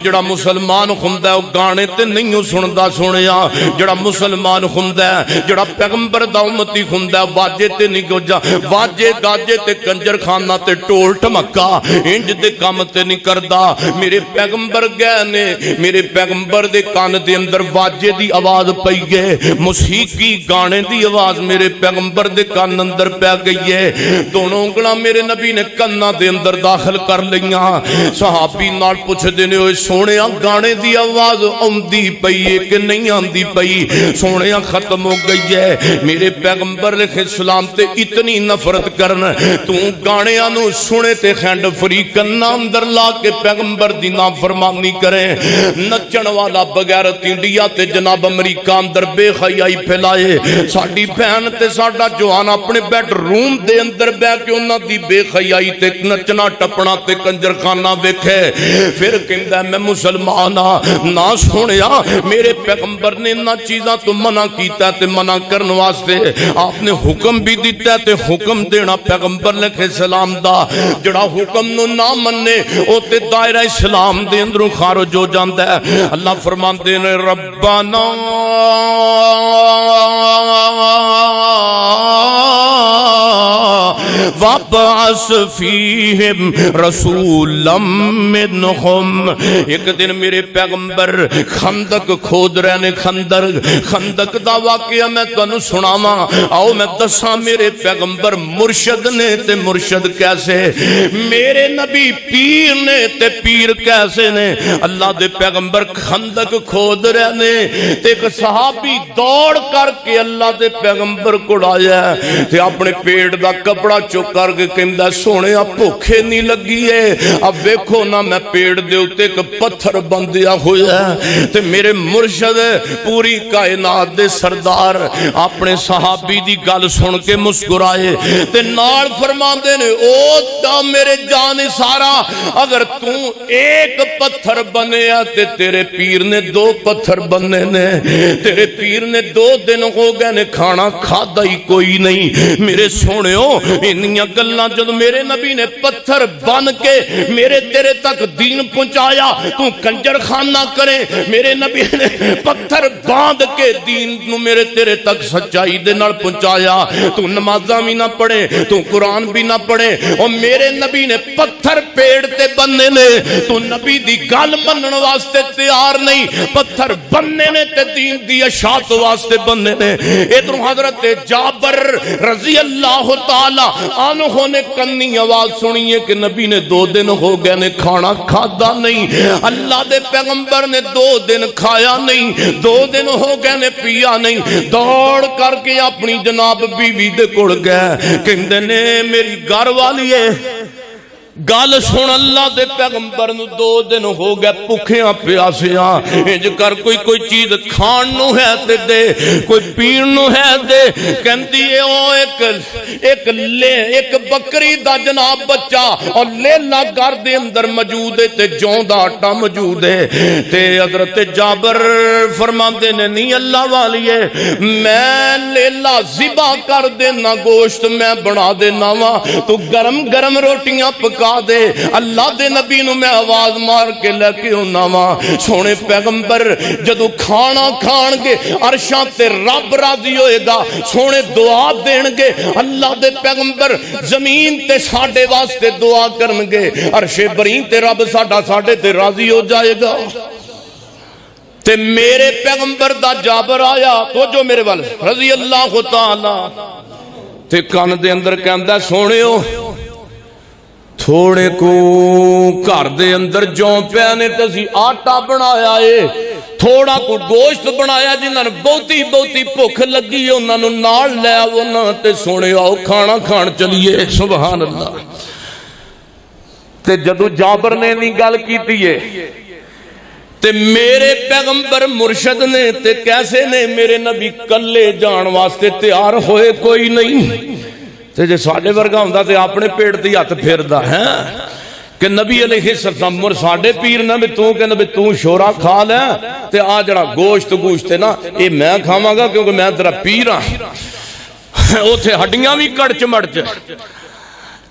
جڑا مسلمان ہوندا ہے گانے تے نہیں سندا سنیا جڑا مسلمان ہوندا ہے جڑا پیغمبر دا امتی ہوندا ہے واجے تے نہیں گوجا واجے گاجے تے کنجر خانہ تے ٹول ٹمکا انج دے کام تے نہیں کردا میرے پیغمبر گئے نے میرے پیغمبر دے کان دے اندر واجے دی آواز پئی ہے موسیقی گانے دی آواز میرے پیغمبر دے کان اندر پہ گئی ہے دونوں انگلاں میرے نبی نے کنا دے اندر داخل کر لیاں صحابی نال پوچھ دینے ہوئے سونیا گانے دی آواز آندی پئی ہے کہ نہیں آندی پئی سونیا ختم ہو گئی ہے میرے پیغمبر علیہ السلام تے اتنی نفرت کرنا تو گانے آنو سنے تے خینڈ فری کنا اندر لا کے پیغمبر دی نافرمانی کریں نچن والا بغیر انڈیا تے جناب امریکہ اندر بے خیائی پھیلائے ساڑی بہن تے ساڑا جوان اپنے بیڈ روم دے اندر بے کے انہاں دی بے خیائی تے نچنا ٹپنا تے کنجر خانہ ویکھے پھر کہندا میں مسلمان نہ سنیا میرے پیغمبر نے نہ چیزاں تو منع کیتا تے منع کرن واسطے آپ نے حکم بھی دیتا تے حکم دینا پیغمبر علیہ السلام دا جڑا حکم نو نہ مننے او تے دائرہ اسلام دے اندروں خارج ہو جاندا ہے اللہ فرماندے نے ربنا وابعث فیہم رسولا منہم ایک دن میرے پیغمبر خندق کھود رہے نے خندق دا واقعہ میں تانوں سناواں آؤ میں دساں میرے پیغمبر مرشد نے تے مرشد کیسے میرے نبی پیر نے تے پیر کیسے نے اللہ دے پیغمبر خندق کھود رہے نے تے ایک صحابی دوڑ کر کے اللہ دے پیغمبر کو آیا تے اپنے پیٹ دا کپڑا چک کر کے کہندا سونے بھوکے نہیں لگی ہے اب ویکھو نا میں پیٹ دے اوتے ایک پتھر بندیا ہوا ہے تے میرے مرشد پوری کائنات دے سردار اپنے صحابی دی گل سن کے مسکرائے تے نال فرماندے نے او تا میرے جان سارا اگر تو ایک پتھر بنے تے تیرے پیر نے 2 پتھر بننے نے تیرے پیر نے 2 دن ہو گئے نے کھانا کھادا ہی کوئی نہیں میرے سونےو انیاں گلاں جب میرے نبی نے پتھر بن کے میرے تیرے تک دین پہنچایا تو کنجر خانہ کرے میرے نبی نے پتھر باندھ کے دین نو میرے تیرے تک سچائی دے نال پہنچایا تو نمازاں بھی نہ پڑھے تو قرآن بھی نہ پڑھے اور میرے نبی نے پتھر پیڑ تے بننے نے تو نبی دی گل منن واسطے تیار نہیں پتھر بننے نے تے دین دی اشاعت واسطے بننے نے ادھر حضرت جابر رضی اللہ تعالی عنہ نے کنی آواز سنی ہے کہ نبی نے 2 دن ہو گئے نے کھانا کھادا نہیں اللہ دے پیغمبر نے 2 دن کھایا نہیں 2 دن ہو گئے نے پیا نہیں دوڑ کر کے اپنی جناب بیوی دے کڑ گئے کہندے نے میری گھر والی ہے گل سن اللہ دے پیغمبر نو 2 دن ہو گئے بھکھیاں پیاسیاں انج کر کوئی چیز کھان نو ہے تے دے کوئی پین نو ہے دے کہندی ہے او ایک بکری دا جناب بچہ اور لیلا گھر دے اندر موجود ہے تے جوں دا آٹا موجود ہے تے حضرت جابر فرماندے نے نہیں اللہ والی ہے میں لیلا ذبح کر دینا گوشت میں بنا دینا وا تو گرم گرم روٹیاں پکا دے اللہ دے نبی نو میں آواز مار کے لے کے ہونا وا سونے پیغمبر جدو کھانا کھان گے عرشاں تے رب راضی ہوئے گا سونے دعا دین گے اللہ دے پیغمبر زمین تے ساڑے واسطے دعا کرن گے عرش برین تے رب ساڑے تے راضی ہو جائے گا تے میرے پیغمبر دا جابر آیا تو جو میرے وال رضی اللہ تعالی تے کان دے اندر کہندہ سونے ہو تھوڑے کو گھر دے اندر جوں پیانے تسی آٹا بنایا ہے تھوڑا کو گوشت بنایا جنہاں نے بہتی بھوک لگی ہے انہاں نو نال لے آؤ تے سونے آؤ کھانا کھان چلیے سبحان اللہ تے جدو جابر نے نہیں گل کیتی ہے تے میرے پیغمبر مرشد نے تے کیسے نے میرے نبی کلے جان واسطے تیار ہوئے کوئی نہیں تے جے ساڑے ورگا ہوندا تے اپنے پیٹ تے ہاتھ پھیردا ہے کہ نبی علیہ السلام ساڑے پیر نہ بھی تو کہ تو شورا کھا لے تے آ جڑا گوشت ہے نا اے میں کھاواں گا کیونکہ میں تیرا پیر ہاں اوتھے ہڈیاں بھی کڑچ مڑچ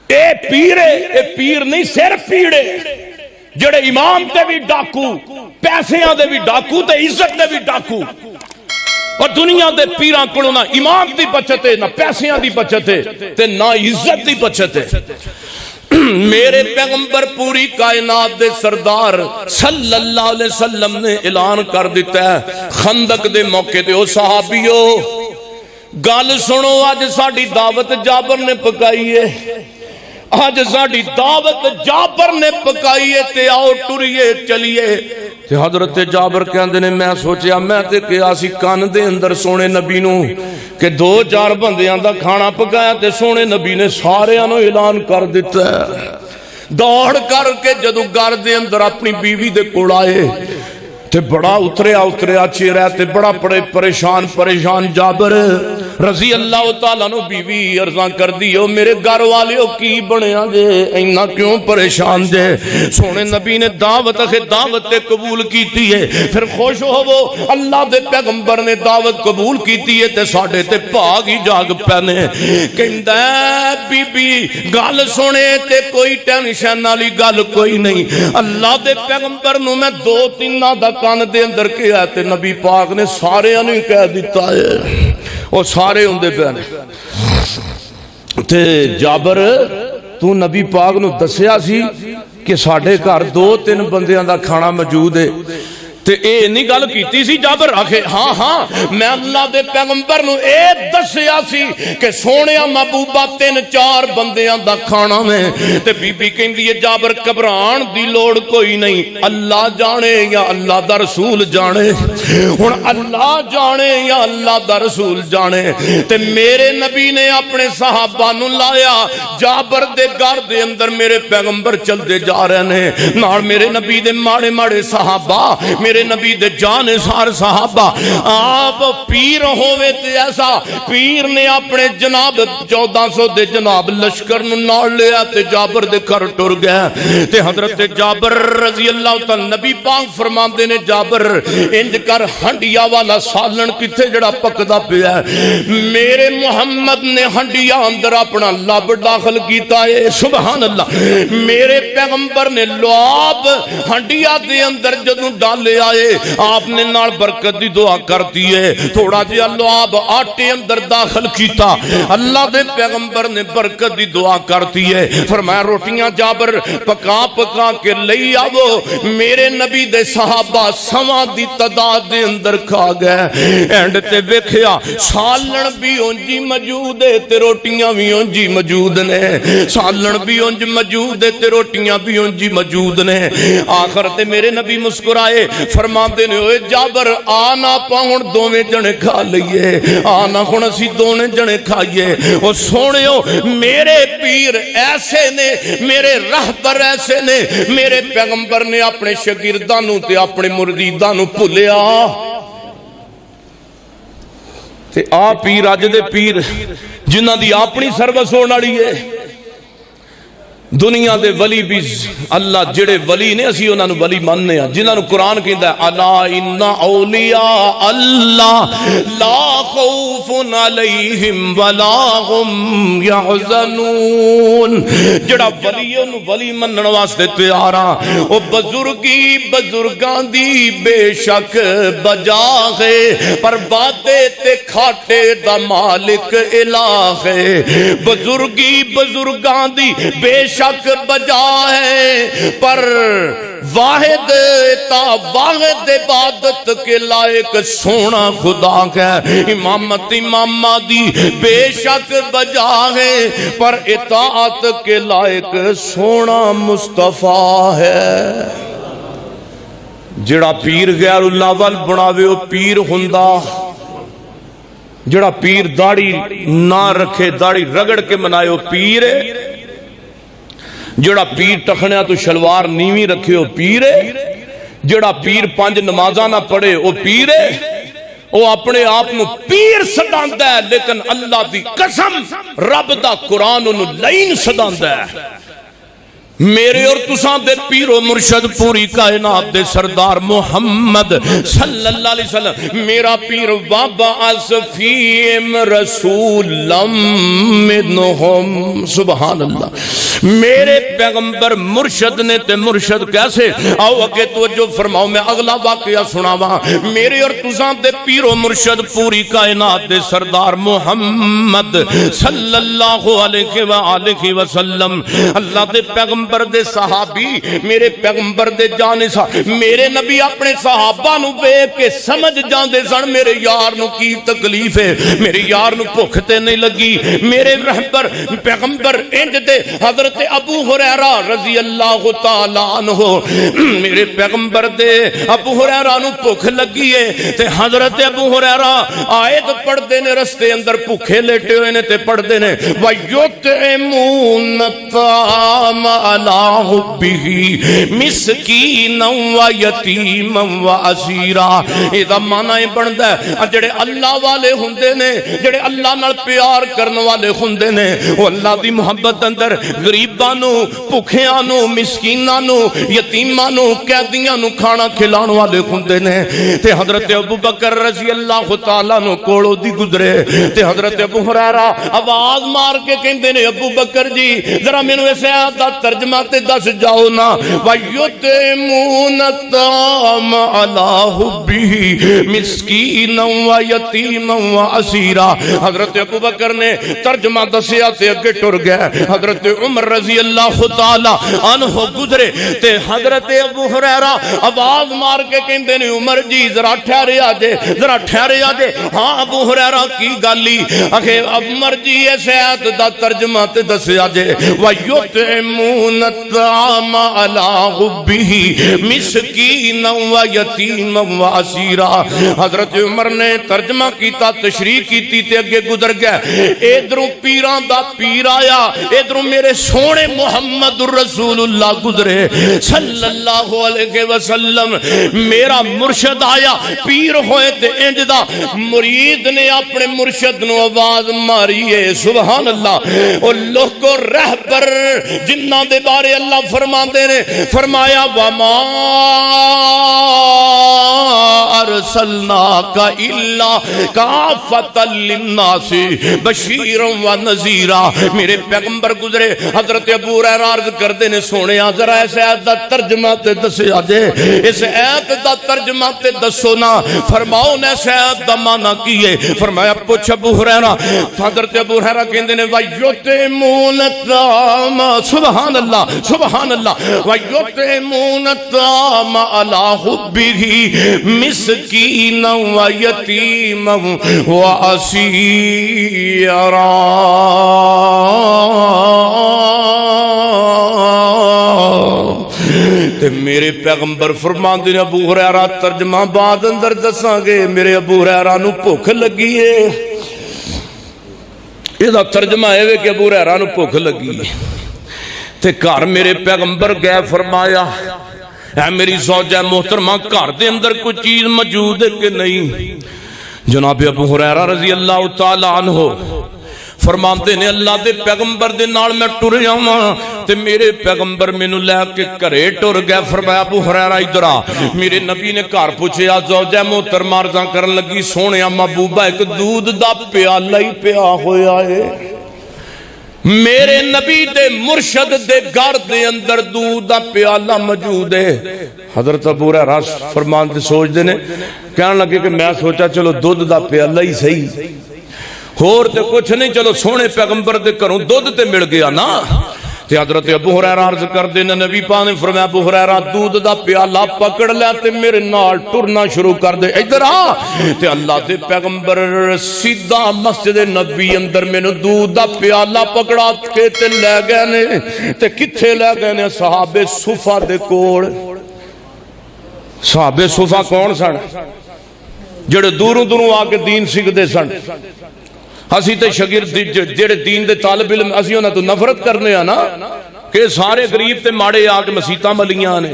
اے پیر نہیں صرف پیڑے جڑے ایمان دے بھی ڈاکو، پیسیاں دے بھی ڈاکو تے عزت دے بھی ڈاکو، اور دنیا دے پیران کولوں نہ ایمان دی بچت ہے، نہ پیسیاں دی بچت ہے تے نہ عزت دی بچت ہے۔ میرے پیغمبر پوری کائنات دے سردار صلی اللہ علیہ وسلم نے اعلان کر دیتا ہے خندق دے موقع تے، او صحابیو گل سنو، آج ساڑی دعوت جابر نے پکائی ہے، آج ساڑی دعوت جابر نے پکائی ہے تے آؤ ٹریے چلیے۔ تے حضرت جابر کہندے نے میں سوچیا میں تے کیا سی کان دے اندر سونے نبی نو کہ 2-4 بندیاں دا کھانا پکایا تے سونے نبی نے سارے انو اعلان کر دیتا ہے۔ دوڑ کر کے جدو گھر دے اندر اپنی بیوی دے کوڑ آئے تے بڑا اتریا چہرہ تے بڑا پریشان جابر رضی اللہ تعالیٰ نو بیوی عرضاں کر دیو میرے گھر والے کی بنیا جے اینا کیوں پریشان جے؟ سونے نبی نے دعوت قبول کیتی ہے، پھر خوش ہو اللہ دے پیغمبر نے دعوت قبول کیتی ہے تے ساڑھے تے بھاگ ہی جاگ پینے کہندہ بی بی گل سونے تے کوئی ٹینشن والی گل کوئی نہیں، اللہ دے پیغمبر نو میں 2-3 دا کان دے اندر کیا تے نبی پاک نے سارے انہیں کہہ دیتا ہے، وہ سارے اندے پہنے تے جابر تو نبی پاک نو دسیا سی کہ ساڑھے گھر 2-3 بندیاں دا کھانا موجود ہے تے اے نہیں گل کیتی سی جابر آکھے ہاں میں اللہ دے پیغمبر نو اے دسیا سی کہ سونیا محبوبہ 3-4 بندیاں دا کھانا میں تے بی بی کہندی ہے جابر گھبران دی لوڑ کوئی نہیں، اللہ جانے یا اللہ دا رسول جانے، ہن اللہ جانے یا اللہ دا رسول جانے۔ تے میرے نبی نے اپنے صحابہ نو لایا جابر دے گھر دے اندر میرے پیغمبر چلتے جا رہے ہیں، نال میرے نبی دے ماڑے صحابہ، میرے نبی دے جانسار صحابہ، آپ پیر ہوئے تے ایسا پیر نے اپنے جناب 1400 دے جناب لشکر نال لیا تے جابر دے کر ٹر گیا تے حضرت جابر رضی اللہ تعالی نبی پاک فرماندے نے جابر انج کر ہنڈیا والا سالن کتے جڑا پکدا پیا ہے، میرے محمد نے ہنڈیا اندر اپنا لب داخل کیتا ہے، سبحان اللہ، میرے پیغمبر نے لعاب ہنڈیا دے اندر جدوں ڈالے آئے آپ نے نال برکت دی دعا کر دیئے، تھوڑا جی لعاب آٹے اندر داخل کیتا، اللہ دے پیغمبر نے برکت دی دعا کر دیئے، فرمایا روٹیاں جابر پکا کے لئی آو، میرے نبی دے صحابہ سوا دی تعداد دے اندر کھا گئے، اینڈ تے ویکھیا سالن بھی انجی موجود ہے تے روٹیاں بھی انجی موجود نے، سالن بھی انج موجود ہے تے روٹیاں بھی انجی موجود نے۔ آخر تے میرے نبی مسکرائے فرماندے نے اوے جابر آنا پاؤن دوویں جنے کھا لئیے، آنا ہن اسی دوویں جنے کھائیے۔ او سونیو میرے پیر ایسے نے، میرے رہبر ایسے نے، میرے پیغمبر نے اپنے شاگرداں نو تے اپنے مریداں نو بھولیا تے آ پیر اج دے پیر جنہاں دی اپنی سروس ہون والی ہے، دنیا دے ولی بھی اللہ جڑے ولی نے اسی انہاں نو ولی ماننے ہیں، جنہاں نو قرآن کہندا ہے الا ان اولیاء اللہ لا خوف علیہم ولا هم یحزنون، جڑا ولی انہوں ولی منن واسطے تیار ہاں، او بزرگاں دی بے شک بجا ہے، پر باتے تے کھاٹے دا مالک الہ ہے، بزرگاں دی بے شک بجا ہے، پر واحد عبادت کے لائق سونا خدا ہے، امامہ دی بے شک بجا ہے، پر اطاعت کے لائق سونا مصطفیٰ ہے۔ جڑا پیر غیر اللہ وال بناوے وہ پیر ہوندا، جڑا پیر داڑھی نہ رکھے داڑھی رگڑ کے منائے وہ پیر ہے، جڑا پیر ٹخنیا تو شلوار نیویں رکھے وہ پیر ہے، جڑا پیر 5 نمازاں نہ پڑھے وہ پیر ہے، وہ اپنے آپ نو پیر سداندا ہے، لیکن اللہ دی قسم رب دا قرآن انہوں لین سداندا ہے۔ میرے اور تساں دے پیر و مرشد پوری کائنات دے سردار محمد صلی اللہ علیہ وسلم میرا پیر بابا اصفیم رسولم منہم سبحان اللہ میرے پیغمبر مرشد نے تے مرشد کیسے آؤ اگے توجہ فرماؤ میں اگلا واقعہ سناواں میرے اور تساں دے پیر و مرشد پوری کائنات دے سردار محمد صلی اللہ علیہ وآلہ وسلم اللہ دے پیغمبر دے صحابی میرے پیغمبر دے جانسا میرے نبی اپنے صحابہ نو بے کے سمجھ جاندے سن میرے یار نو کی تکلیف ہے میرے یار نو بھوکتے نہیں لگی میرے رہبر پیغمبر انج دے حضرت ابو ہریرہ رضی اللہ تعالی عنہ میرے پیغمبر دے ابو ہریرہ نو بھوک لگی ہے تے حضرت ابو ہریرہ آیت پڑھ دے نے رستے اندر بھوکے لیٹے ہوئے نے تے پڑھ دے نے وَيُطْعِمُونَ الطَّعَامَ عَلَىٰ حُبِّهِ مِسْكِينًا وَيَتِيمًا وَأَسِيرًا یہ معنی بندا ہے جڑے اللہ والے ہوندے نے جڑے اللہ نال پیار کرن والے ہوندے نے وہ اللہ دی محبت اندر غریباں نو بھوکیاں نو مسکیناں نو یتیماں نو قیدیاں نو کھانا کھلاون والے ہوندے نے تے حضرت ابوبکر رضی اللہ تعالی عنہ کولوں دی گزرے تے حضرت ابو ہریرہ آواز مار کے کہندے نے ابوبکر جی ذرا مینوں اس آیت دا ترجمہ تے دس جاؤ نا وَيُطْعِمُونَ الطَّعَامَ عَلَىٰ حُبِّهِ مِسْكِينًا وَيَتِيمًا وَأَسِيرًا حضرت ابوبکر نے ترجمہ دسیا تے اگے ٹر گئے حضرت عمر رضی اللہ تعالی عنہ گزرے تے حضرت ابو ہریرہ آواز مار کے کہندے نے عمر جی ذرا ٹھہرے آ جے ذرا ٹھہرے آ جے ہاں ابو ہریرہ کی گالی اکھے عمر جی اس آیت دا ترجمہ تے دسیا جے وَيُطْعِمُونَ الطَّعَامَ عَلَىٰ حُبِّهِ مِسْكِينًا وَيَتِيمًا وَأَسِيرًا حضرت عمر نے ترجمہ کیتا تشریح کیتی تے اگے گزر گئے ادھروں پیران دا پیر آیا ادھروں میرے سونے محمد الرسول اللہ گزرے صلی اللہ علیہ وسلم میرا مرشد آیا پیر ہوئے تے انج دا مرید نے اپنے مرشد نو آواز ماری ہے سبحان اللہ اور لوگ کو رہبر جنہ دے بارے اللہ فرما دے نے فرمایا وَمَا أَرْسَلْنَاكَ إِلَّا كَافَّةً لِلنَّاسِ بَشِيرًا وَنَذِيرًا میرے پیغمبر گزرے حضرت ابو ہریرہ عرض کردے نے سونیا ذرا اس آیت دا ترجمہ تے دسیا جے اس آیت دا ترجمہ تے دسو نا فرماؤ نے اس آیت دا معنی کی ہے فرمایا پوچھ ابو ہریرہ حضرت ابو ہریرہ کہندے نے وَيُطْعِمُونَ الطَّعَامَ سبحان اللہ وَيُطْعِمُونَ الطَّعَامَ عَلَىٰ حُبِّهِ مِسْكِينًا وَيَتِيمًا وَأَسِيرًا تے میرے پیغمبر فرماندے نے ابو ہریرہ ترجمہ بعد اندر دساں گے میرے ابو ہریرہ نو بھوک لگی ہے یہ ترجمہ ہے کہ ابو ہریرہ نو بھوک لگی تے گھر میرے پیغمبر گئے فرمایا اے میری زوجہ محترمہ گھر دے اندر کوئی چیز موجود ہے کہ نہیں جناب ابو ہریرہ رضی اللہ تعالی عنہ فرماندے نے اللہ دے پیغمبر دے نال میں ٹر جاواں تے میرے پیغمبر مینوں لے کے گھرے ٹر گئے فرمایا ابو ہریرہ ادھر آ میرے نبی نے گھر پوچھیا زوجہ محترمہ عرضاں کرن لگی سونیا محبوبہ ایک دودھ دا پیالہ ہی پیا ہویا ہے میرے نبی دے مرشد دے گھر دے اندر دودھ دا پیالہ موجود ہے حضرت ابو ہریرہ فرماندے سوچ دے نے کہنے لگے کہ میں سوچا چلو دودھ دا پیالہ ہی صحیح اور تے کچھ نہیں چلو سونے پیغمبر دے کروں دودھ تے مل گیا نا تے حضرت ابو ہریرہ عرض کر دے نبی پاک نے فرمایا ابو ہریرہ دودھ دا پیالہ پکڑ لیا تے میرے نال ٹرنا شروع کر دے ادھر آ تے اللہ دے پیغمبر سیدھا مسجد نبی اندر مینوں دودھ دا پیالہ پکڑا کے تے لے گئے نے تے کتھے لے گئے نے صحابہ صفا دے کول صحابہ صفا کون سن جڑے دوروں دوروں آ کے دین سیکھدے سن اسی تے شاگرد جڑے دین دے طالب علم اسی انہاں تو نفرت کرنے آ نا کہ سارے غریب تے ماڑے آ کے مسیتاں ملیاں نے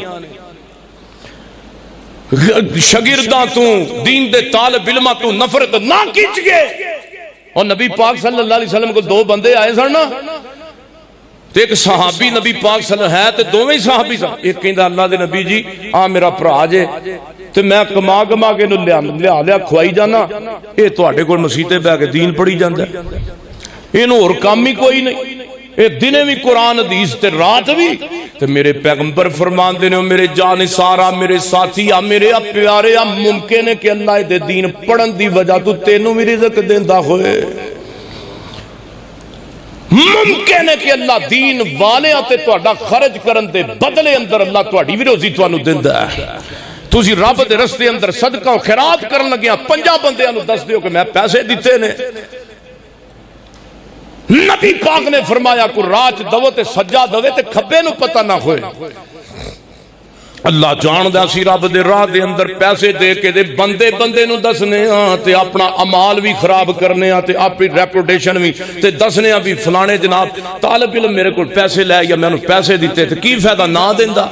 شاگرداں تو دین دے طالب علماں تو نفرت نہ کیجئے اور نبی پاک صلی اللہ علیہ وسلم کو دو بندے آئے سن نا تو ایک صحابی نبی پاک صلی اللہ علیہ وسلم ہے تو دوویں صحابی سن. ایک کہندا اللہ دے نبی جی آ میرا بھرا جے تے میں کما کما کے لیا کھوائی جانا، یہ تواڈے کول مسیتے بہ کے دین پڑھی جاندا ہے، اینوں ہور کام ہی کوئی نہیں. اے دنے بھی قرآن حدیث تے رات بھی تے میرے پیغمبر فرماندے نے میرے جان سارا میرے ساتھی آ میرے پیارے آ ممکن ہے کہ اللہ دے دین پڑھن دی وجہ تو تینوں بھی رزق دیندا ہوئے، ممکن ہے کہ اللہ دین والے تے تہاڈا خرچ کرن دے بدلے اندر اللہ تہاڈی بھی روزی تانوں دیندا ہے. تسی رب دے رستے اندر صدقہ و خیرات کرن لگیا 5 بندیاں نوں دس دیو کہ میں پیسے دیتے نے. نبی پاک نے فرمایا کو راج دو تے سجا دوے تے کھبے نو پتہ نہ ہوئے. اللہ جاندا سی رب دے راہ دے اندر پیسے دے کے دے بندے نو دسنے ہاں تے اپنا عمال بھی خراب کرنے ہاں تے اپنی ریپوٹیشن بھی تے دسنے ہاں بھی فلانے جناب طالب علم میرے کو پیسے لے یا میں انہوں پیسے دیتے تے کی فائدہ نہ دیندا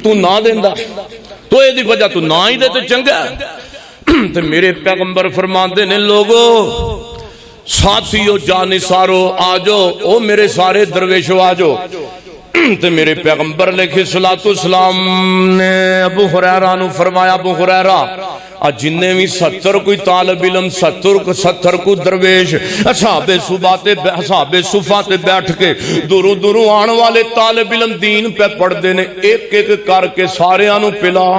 تو نہ دیندا تو یہ دی وجہ تو نہ ہی دے تے چنگا تے میرے پیغمبر فرماندے نے لوگو ساتھیو جانثارو آجو او میرے سارے درویشو آجو. تے میرے پیغمبر علیہ السلام نے ابو ہریرہ نو فرمایا ابو ہریرہ جننے بھی 70 کوئی طالب علم 70 کو درویش اصحاب صفا تے بیٹھ کے دوروں آن والے طالب علم دین پہ پڑھ دینے ایک ایک کر کے سارے آنوں پلا.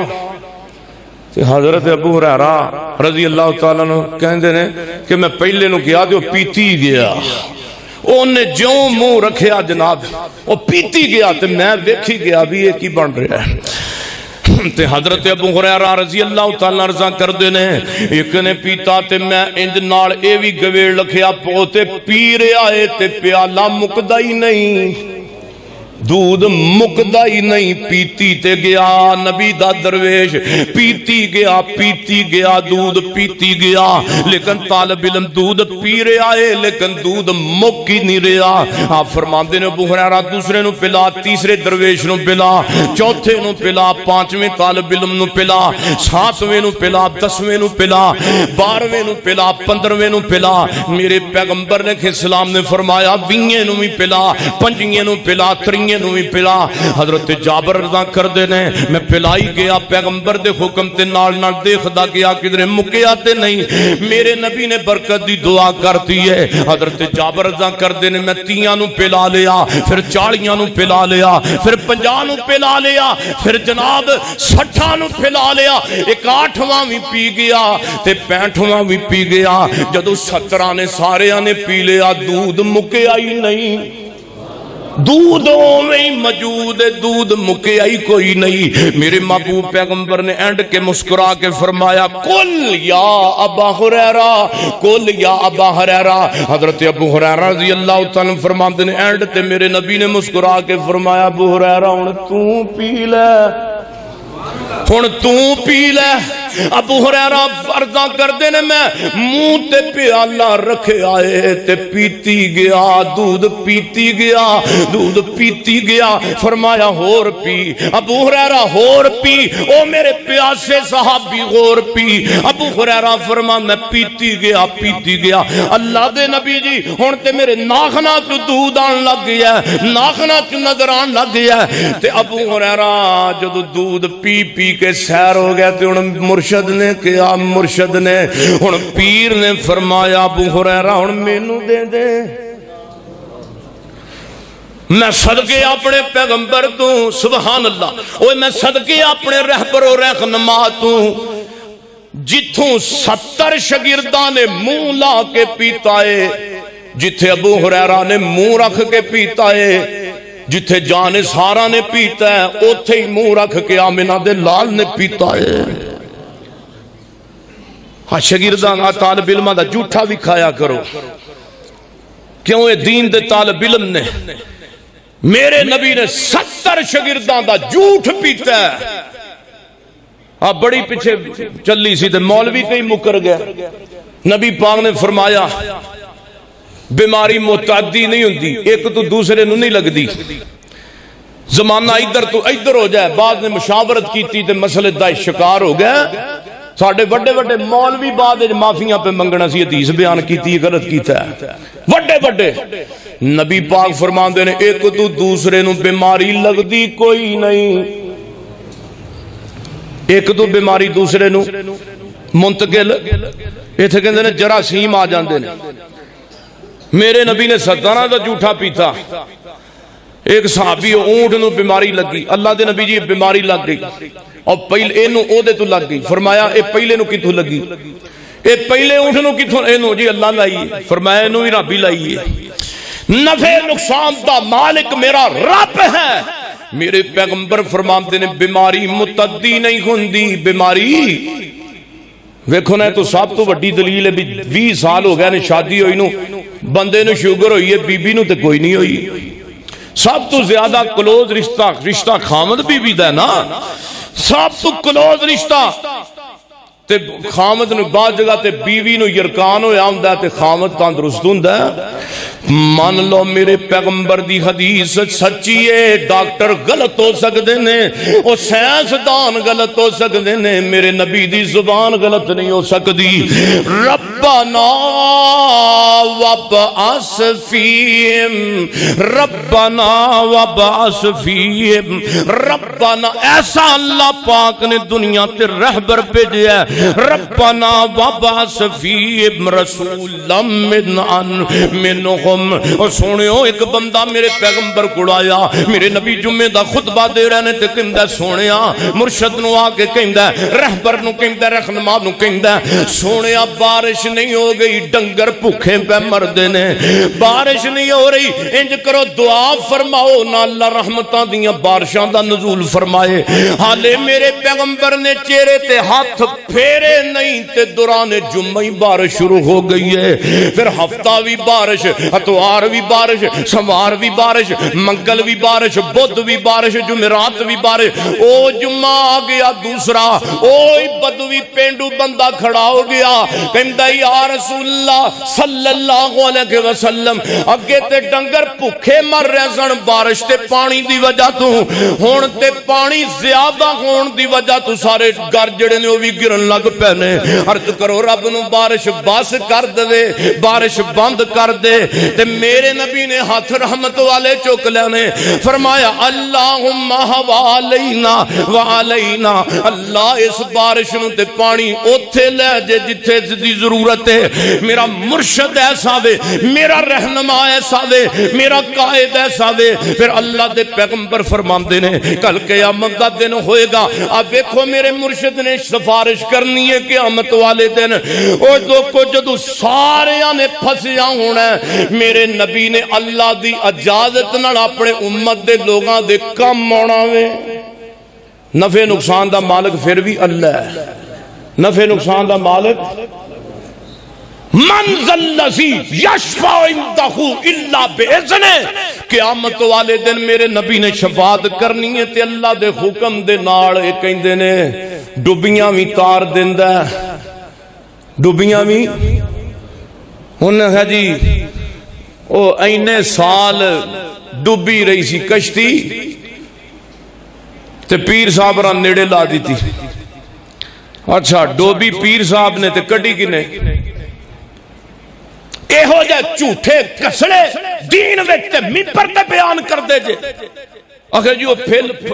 حضرت ابو ہریرہ رضی اللہ تعالیٰ عنہ کہندے نے کہ میں پہلے نو گیا تو پیتی گیا، انہیں جو منہ رکھیا جناب وہ پیتی گیا تے میں ویکھی گیا بھی یہ کی بن رہا ہے. تے حضرت ابو ہریرہ رضی اللہ تعالیٰ رضا کر دینے ایک نے پیتا تے میں انج نال اے بھی گویڑ لکھیا پوتے پی رہا ہے تے پیالہ مکدا ہی نہیں، دودھ مکدا ہی نہیں، پیتی تے گیا نبی دا درویش پیتی گیا دودھ پیتی گیا، لیکن طالب علم دودھ پی رہا ہے لیکن دودھ مک ہی نہیں رہا. آپ فرماندے نے ابو ہریرہ دوسرے نو پلا، تیسرے درویش نو پلا، چوتھے نو پلا، 5ویں طالب علم نو پلا، 7ویں نو پلا، 10ویں نو پلا، 12ویں نو پلا، 15ویں نو پلا. میرے پیغمبر نے اسلام نے فرمایا 20ویں نو بھی پلا، 5ویں نو پلا، 3ویں نو بھی پلا. حضرت جابر رضا کر دینے میں پلائی گیا پیغمبر دے حکم تے نال دیکھدا گیا کدھر مکیا تے نہیں، میرے نبی نے برکت دی دعا کرتی ہے. حضرت جابر رضا کر دینے میں 30 نو پلا لیا، پھر 40 نو پلا لیا، پھر 50 نو پلا لیا، پھر جناب 60 نو پلا لیا، 61واں بھی پی گیا تے 65واں بھی پی گیا. جدو 17 نے سارے نے پی لیا دودھ مکیا ہی نہیں، دودھوں میں موجود ہے، دودھ مکے آئی کوئی نہیں. میرے محبوب پیغمبر نے اینڈ کے مسکرا کے فرمایا کل یا ابا ہریرہ، کل یا ابا ہریرہ. حضرت ابو ہریرہ رضی اللہ تعالیٰ فرماتے ہیں اینڈ تے میرے نبی نے مسکرا کے فرمایا ابو ہریرہ ہن تو پی لے، ہن تو پی لے. ابو ہریرہ عرضاں کر دینے میں منہ تے پیالہ رکھے آئے تے پیتی گیا دودھ پیتی گیا دودھ پیتی گیا. فرمایا ہور پی. ابو ہریرہ ہور پی، او میرے پیاسے صحابی غور پی. ابو ہریرہ فرما میں پیتی گیا. اللہ دے نبی جی ہن تے میرے ناخنا تو دودھ آن لگ گیا، ناخنا تو نظر آن لگ گیا. تے ابو ہریرہ جدو دودھ پی کے سیر ہو گیا تے ہن مرشد نے کیا، مرشد نے ہن پیر نے فرمایا ابو ہریرہ ہن مینوں دے دے، میں صدقے اپنے پیغمبر تو سبحان اللہ، اوے میں صدقے اپنے رہبر و رہنما تو جتھوں 70 شاگرداں نے منہ لا کے پیتا ہے، جتھے ابو ہریرہ نے منہ رکھ کے پیتا ہے، جتھے جان سارا نے پیتا ہے اوتھے ہی منہ رکھ کے آمنہ دے لال نے پیتا ہے. ہاں شاگرداں طالب علماں دا جھوٹا بھی کھایا کرو، کیوں اے دین دے طالب علم نے میرے نبی نے 70 شاگرداں دا جھوٹ پیتا ہے. اب بڑی پیچھے چلی سی تے مولوی کہیں مکر گیا. نبی پاک نے فرمایا بیماری متعدی نہیں ہوندی، ایک تو دوسرے نو نہیں لگ دی. زمانہ ادھر تو ادھر ہو جائے، بعض نے مشاورت کی تے مسئلے دا شکار ہو گیا، ساڈے بڑے بڑے مولوی بعد معافیاں پہ منگنا سی حدیث بیان کیتی غلط کیتا ہے بڑے بڑے نبی پاک فرماندے نے ایک تو دوسرے نو بیماری لگدی کوئی نہیں ایک تو بیماری دوسرے نو منتقل ایتھے کہندے نے جراثیم آ جاندے نے میرے نبی نے 17 دا جھوٹا پیتا ایک صحابی اونٹ نو بیماری لگی اللہ دے نبی جی بیماری لگ گئی اور پہلے اینو او دے تو لگ گئی فرمایا اے پہلے نو کتھوں لگی اے پہلے اونٹ نو کتھوں اینو جی اللہ لائی فرمایا اینو بھی رب ہی لائی ہے نفع نقصان دا مالک میرا رب ہے میرے پیغمبر فرماتے نے بیماری متعدی نہیں ہوندی بیماری ویکھو نا تو سب تو وڈی دلیل ہے بھی 20 سال ہو گیا نے شادی ہوئی نو بندے نو شوگر ہوئی ہے بی بی نو تے کوئی نہیں ہوئی سب تو زیادہ کلوز رشتہ خامد بی بی دا نا سب تو کلوز رشتہ تے خامد نو بعض جگہ تے بیوی نو یرکان ہویا ہوندا تے خامد تندرست ہوندا مان لو میرے پیغمبر دی حدیث سچی ہے ڈاکٹر غلط ہو سکدے نے او سائنسدان غلط ہو سکدے نے میرے نبی دی زبان غلط نہیں ہو سکدی ربنا وابعث فیہم ربنا وابعث فیہم ربنا ایسا اللہ پاک نے دنیا تے رہبر بھیجیا ربنا وابعث فیہم رسولا منہم اور سونیو ایک بندہ میرے پیغمبر کو آیا میرے نبی جمعہ دا خطبہ دے رہے نے تے کہندا سونیا مرشد نو آ کے کہندا رہبر نو کہندا رہنما نو کہندا سونیا بارش نہیں ہو گئی ڈنگر بھوکے پہ مردے نے بارش نہیں ہو رہی انج کرو دعا فرماؤ نہ اللہ رحمتاں دیاں بارشاں دا نزول فرمائے حالے میرے پیغمبر نے چہرے تے ہاتھ پھیرے نہیں تے دوران جمعہ ہی بارش شروع ہو گئی ہے پھر ہفتہ بھی بارش اتوار بھی بارش سوار بھی بارش منگل بھی بارش بدھ بھی بارش جمعرات بھی بارش او جمعہ آ گیا دوسرا اوئی بدوی پینڈو بندہ کھڑا ہو گیا کہندہ یا رسول اللہ صلی اللہ علیہ وسلم اگے تے ڈنگر بھوکے مر رہے سن بارش تے پانی دی وجہ تو ہون تے پانی زیادہ ہون دی وجہ تو سارے گھر جڑے نے وہ بھی گرن لگ پہنے عرض کرو رب نو بارش بس کر دے بارش بند کر دے تے میرے نبی نے ہاتھ رحمت والے چوک لینے فرمایا اللہم حوالینا وعلینا اللہ اس بارش نو تے پانی اوتھے لے جے جتھے دی ضرورت ہے میرا مرشد ایسا وے میرا رہنما ایسا وے میرا قائد ایسا وے پھر اللہ دے پیغمبر فرماندے نے کل قیامت دا دن ہوئے گا اب دیکھو میرے مرشد نے سفارش کرنی ہے قیامت والے دن اور دو کو جدو سارے آنے پھسیاں ہونا ہے میرے نبی نے اللہ دی اجازت نہ اپنے امت دے لوگاں دے کم ہونا وے نفع نقصان دا مالک پھر بھی اللہ ہے نفع نقصان دا مالک من ذلذی یشفع عندہ الا باذنہ قیامت والے دن میرے نبی نے شفاعت کرنی ہے تے اللہ دے حکم دے نال اے کہندے نے ڈبیاں وی تار دیندا ڈبیاں وی ہن ہے جی او اینے سال ڈبی رہی سی کشتی تے پیر صاحب را نیڑے لا دیتی اچھا ڈوبی پیر صاحب نے تے کٹی کنے اے ہو جائے جھوٹے کسڑے دین ویکتے ممبر تے بیان کر دے جے اگر جو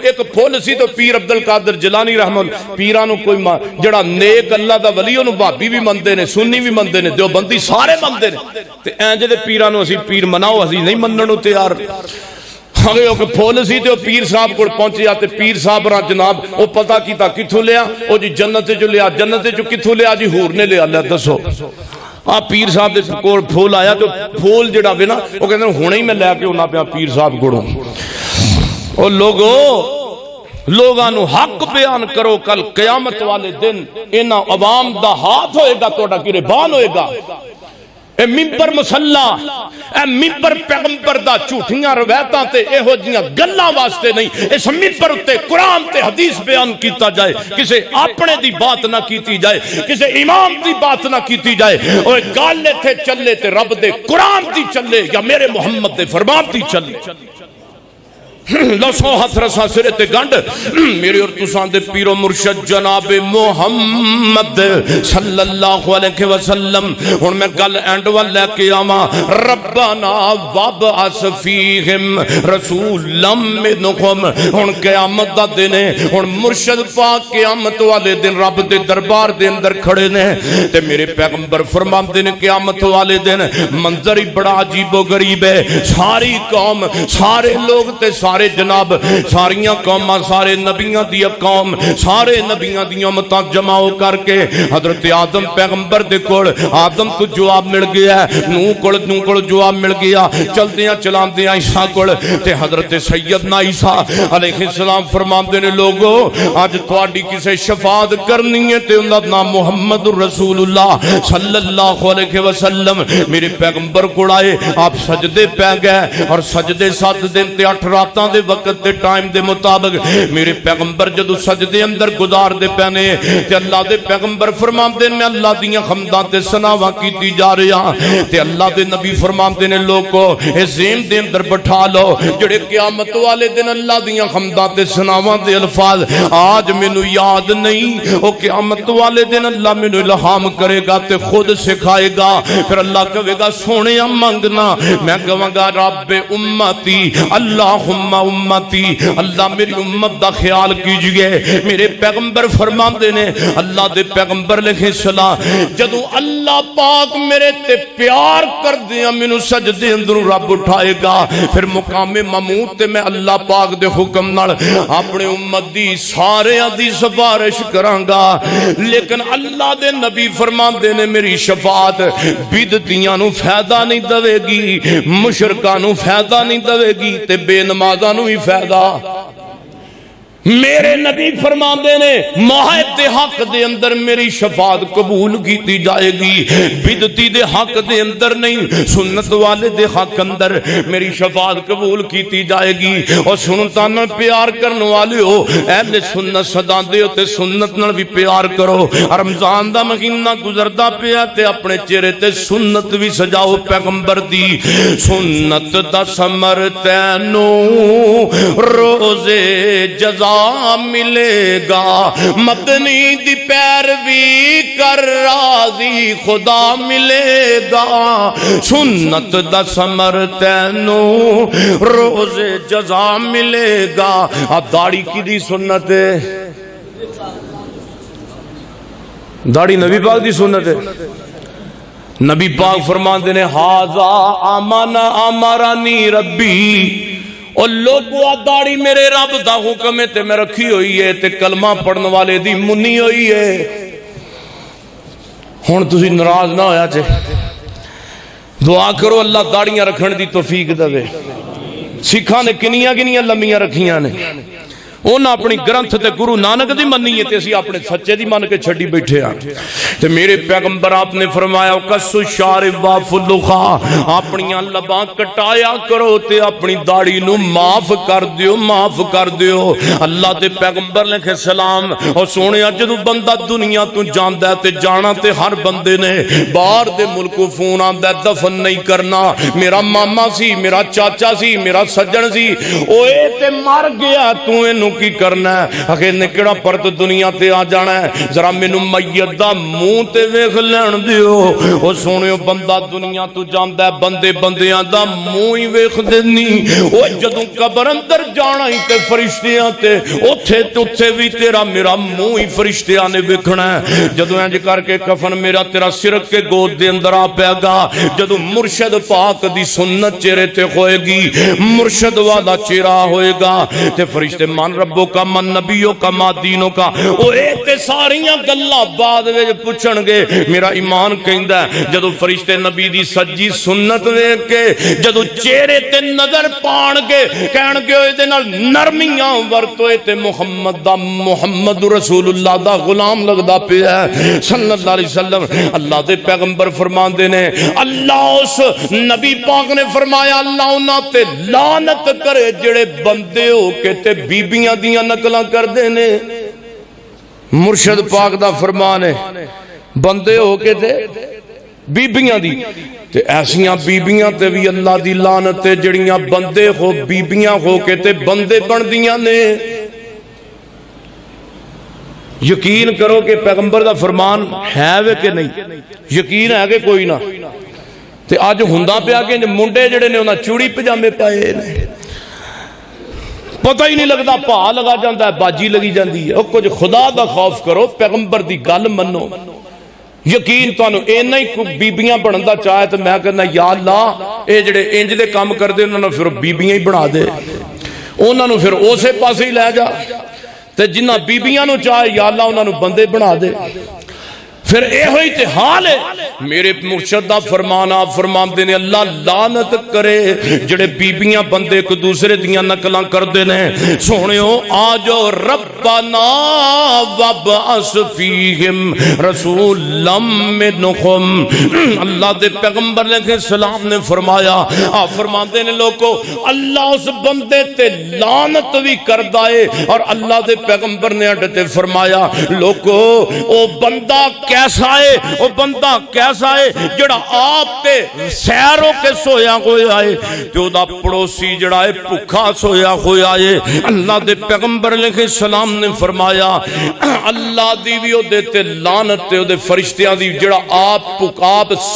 ایک پھول سی تو پیر عبدالقادر جیلانی رحمت پیرانو کوئی جڑا نیک اللہ دا ولی انہوں بابی بھی مندے نے سنی بھی مندے نے دیوبندی سارے مندے نے تے اینجے دے پیرانو اسی پیر مناؤ اسی نہیں مننو تیار اگر وہ پھول سی تو پیر صاحب کو پہنچے جاتے پیر صاحب رہا جناب وہ پتہ کیتا کتھو لیا وہ جی جنت جو لیا جنت جو کتھو لیا جی حور نے لیا اللہ دسو آپ پیر صاحب دے کول پھول آیا تو پھول جڑا بھی نا وہ کہتے ہیں ہونے ہی میں لے کے ہونا پیا پیر صاحب کو اور لوگانو حق بیان کرو کل قیامت والے دن اینا عوام دا ہاتھ ہوئے گا توڑا گریبان ہوئے گا اے ممبر مسلح اے ممبر پیغمبر دا جھوٹیاں روایتاں تے اے ہو جیاں گلاں واسطے نہیں اس ممبر اتے قرآن تے حدیث بیان کیتا جائے کسے اپنے دی بات نہ کیتی جائے کسے امام دی بات نہ کیتی جائے اور گالے تھے چلے تے رب دے قرآن دی چلے یا میرے محمد دے فرمان دی چلے لسو ہاتھ رسا سرے تے گنڈ میرے اور تساں دے پیرو مرشد جناب محمد صلی اللہ علیہ وسلم. ہن میں گل اینڈ وال لے کے آواں. ربنا وابعث فیہم رسولا منہم. ہن قیامت دا دن ہے. ہن مرشد پاک قیامت والے دن رب دے دربار دے اندر کھڑے نے تے میرے پیغمبر فرماندے نے قیامت والے دن منظر ہی بڑا عجیب و غریب ہے. ساری قوم سارے لوگ تے سارے جناب ساریاں قوماں سارے نبیاں دی قوم سارے نبیاں دی امتاں جمع ہو کر کے حضرت آدم پیغمبر دے کول آدم تو جواب مل گیا ہے. نوح کول جواب مل گیا. چلدیاں چلاندیاں عیسیٰ کول تے حضرت سیدنا عیسیٰ علیہ السلام فرماندے نے لوگو اج تہاڈی کسے شفاعت کرنی ہے تے انہاں دا نام محمد رسول اللہ صلی اللہ علیہ وسلم. میرے پیغمبر کول آئے آپ سجدے پہ گئے اور سجدے 7 دن تے 8 راتاں دے وقت تے ٹائم دے مطابق میرے پیغمبر جدو سجدے اندر گزار دے پہنے تے اللہ دے پیغمبر فرماندے میں اللہ دیاں حمداں تے ثناواں کیتی جا رہا تے اللہ دے نبی فرماندے نے لوگو اے زین دے اندر بٹھا لو جڑے قیامت والے دن اللہ دیاں حمداں تے ثناواں دے الفاظ آج مینوں یاد نہیں او قیامت والے دن اللہ مینوں الہام کرے گا تے خود سکھائے گا. پھر اللہ کہے گا سونیا منگنا میں کہاں گا رب امتی اللہم امتی اللہ میری امت دا خیال کیجئے. میرے پیغمبر فرماندے نے اللہ دے پیغمبر لکھے صلاح جدو اللہ پاک میرے تے پیار کر دیا مینوں سجدے اندروں رب اٹھائے گا. پھر مقام محمود تے میں اللہ پاک دے حکم نال اپنے امت دی سارے دی سفارش کراں گا. لیکن اللہ دے نبی فرماندے نے میری شفاعت بدعتیاں نو فائدہ نہیں دے گی مشرکاں نو فائدہ نہیں دے گی تے بے نمازاں نو ہی فائدہ. میرے نبی فرماندے نے ماہد دے حق دے اندر میری شفاعت قبول کیتی جائے گی. بدعتی دے حق دے اندر نہیں سنت والے دے حق اندر میری شفاعت قبول کیتی جائے گی. اور سنتاں نال پیار کرن والے ہو اہل سنت سداندے ہو تے سنت نال بھی پیار کرو. رمضان دا مہینہ گزردا پیا تے اپنے چہرے تے سنت بھی سجاؤ پیغمبر دی. سنت دا ثمر تینوں روزے جزا ملے گا مدنی دی پیروی کر راضی خدا ملے گا. سنت دا ثمر تینوں روز جزا ملے گا. داڑھی کی دی سنت ہے داڑھی نبی پاک دی سنت ہے. نبی پاک فرماندے نے ھذا امانا امرانی ربی اور لوگوں داڑھی میرے رب دا حکم ہے تے میں رکھی ہوئی ہے تے کلمہ پڑھن والے دی منی ہوئی ہے. ہن تسی ناراض نہ ہویا جے دعا کرو اللہ داڑیاں رکھن دی توفیق دے. سکھاں نے کنیاں کنیاں لمیاں رکھیاں نے انہاں اپنی گرنتھ تے گرو نانک دی منی ہے تے اسی اپنے سچے دی من کے چھڈی بیٹھے ہاں. تے میرے پیغمبر آپ نے فرمایا کس الشارب وافلخا اپنیاں لباں کٹایا کرو تے اپنی داڑھی نو معاف کر دیو معاف کر دیو. اللہ دے پیغمبر نے سلام اور سونیا جدوں بندہ دنیا تو جاندا ہے تے جانا تے ہر بندے نے باہر دے ملکوں فون آندا ہے دفن نہیں کرنا. میرا ماما سی میرا چاچا سی میرا سجن سی اوے تے مر گیا تو اینو کی کرنا ہے اکھے نکڑا پرت دنیا تے آ جانا ہے ذرا مینوں میت دا منہ تے ویکھ لین دیو. او سونیو بندہ دنیا تو جاندا ہے بندے بندیاں دا منہ ہی ویکھ دینی. او جدوں قبر اندر جانا ہی تے فرشتیاں تے اوتھے بھی تیرا میرا منہ ہی فرشتیاں نے ویکھنا ہے. جدوں انج کر کے کفن میرا تیرا سرک کے گود دے اندر آ پیا گا جدوں مرشد پاک دی سنت چہرے تے ہوئے گی مرشد والا چہرہ ہوئے گا تے فرشتے من ربوں کا من نبیوں کا ما دینوں کا او تے ساریاں گلاں بعد وچ پوچھن گے. میرا ایمان کہندا ہے جدوں فرشتے نبی دی سجی سنت ویکھ کے جدوں چہرے تے نظر پان گے کہن گے اے دے نال نرمیاں ورتوے تے محمد دا محمد رسول اللہ دا غلام لگدا پیا ہے صلی اللہ علیہ وسلم. اللہ دے پیغمبر فرماندے نے اللہ اس نبی پاک نے فرمایا اللہ انہاں تے لعنت کرے جڑے بندے ہو کے تے بیبیاں دیاں نقلاں کر دینے. مرشد پاک دا فرمان ہے بندے ہو کے تے بیبیاں دی تے ایسیاں بیبیاں تے بھی اللہ دی لعنت ہے جڑیاں بندے ہو بیبیاں ہو کے تے بندے بن دیاں نے۔ یقین کرو کہ پیغمبر دا فرمان ہے وے کہ نہیں، یقین ہے کہ کوئی نہ تے آج ہوندا پیا کہ منڈے جڑے نے انہاں چوڑی پجامے پائے نے، پتہ ہی نہیں لگتا، پا لگا جاندہ ہے، باجی لگی جاندی ہے۔ کچھ خدا دا خوف کرو، پیغمبر دی گل منو۔ یقین تانوں اینا ہی بیبیاں بندا چاہے تو میں کہنا یا اللہ اے جڑے انج دے کام کر دے انہاں نوں پھر بیبیاں ہی بنا دے، انہاں نوں پھر اسے پاسے ہی لے جا، تے جنہ بیبیاں نوں چاہے یا اللہ انہاں نوں بندے بنا دے۔ پھر اے ہوئی تے حال ہے میرے مرشد دا فرمانا فرماندے نے اللہ لعنت کرے جڑے بیبیاں بندے ایک دوسرے دیاں نقلاں کردے نے۔ سونیو آجو ربنا وابعث فیہم رسولا منہم، اللہ دے پیغمبر علیہ السلام نے فرمایا، آپ فرماندے نے لوگو اللہ اس بندے تے لعنت بھی کردائے، اور اللہ دے پیغمبر نے اڈتے فرمایا لوگو او بندہ کیسا ہے، وہ بندہ کیسا ہے جڑا آپ تے سیروں کے سویا ہویا ہے تو دا پڑوسی جڑا ہے بھوکا سویا ہویا ہے۔ اللہ دے پیغمبر علیہ السلام نے فرمایا اللہ دی بھی او دیتے لعنت تے او دے فرشتیاں دی جڑا آپ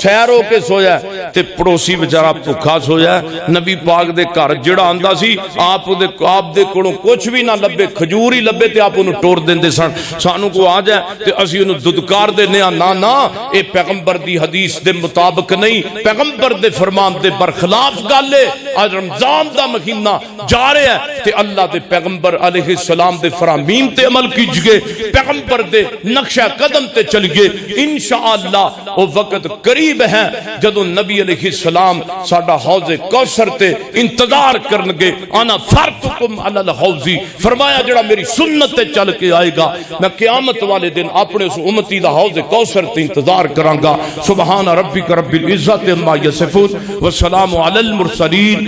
سیروں کے سویا ہے تے پڑوسی بیچارہ بھوکا سویا ہے۔ نبی پاک دے گھر جڑا آندا سی آپ دے کولوں کچھ بھی نہ لبے، کھجور ہی لبے تے آپ انہوں ٹور دیندے سن، سانوں کو آ جائے تے اسی انہوں ددکار دے نا اے پیغمبر دی حدیث دے مطابق نہیں، پیغمبر دے فرمان دے برخلاف گالے۔ آج رمضان دا مہینہ جا رہے ہیں تے اللہ دے پیغمبر علیہ السلام دے فرامین تے عمل کیجئے، پیغمبر دے نقشہ قدم تے چلیے، انشاءاللہ وہ وقت قریب ہے جدو نبی علیہ السلام ساڈا حوض کوثر تے انتظار کرنگے، انا فرتکم علی الحوضی، فرمایا جڑا میری سنت تے چل کے آئے گا میں قیامت والے دن اپنے اس امتی دا حوض کوثر تے انتظار کرانگا۔ سبحان ربک رب العزت عما یصفون والسلام علی المرسلین۔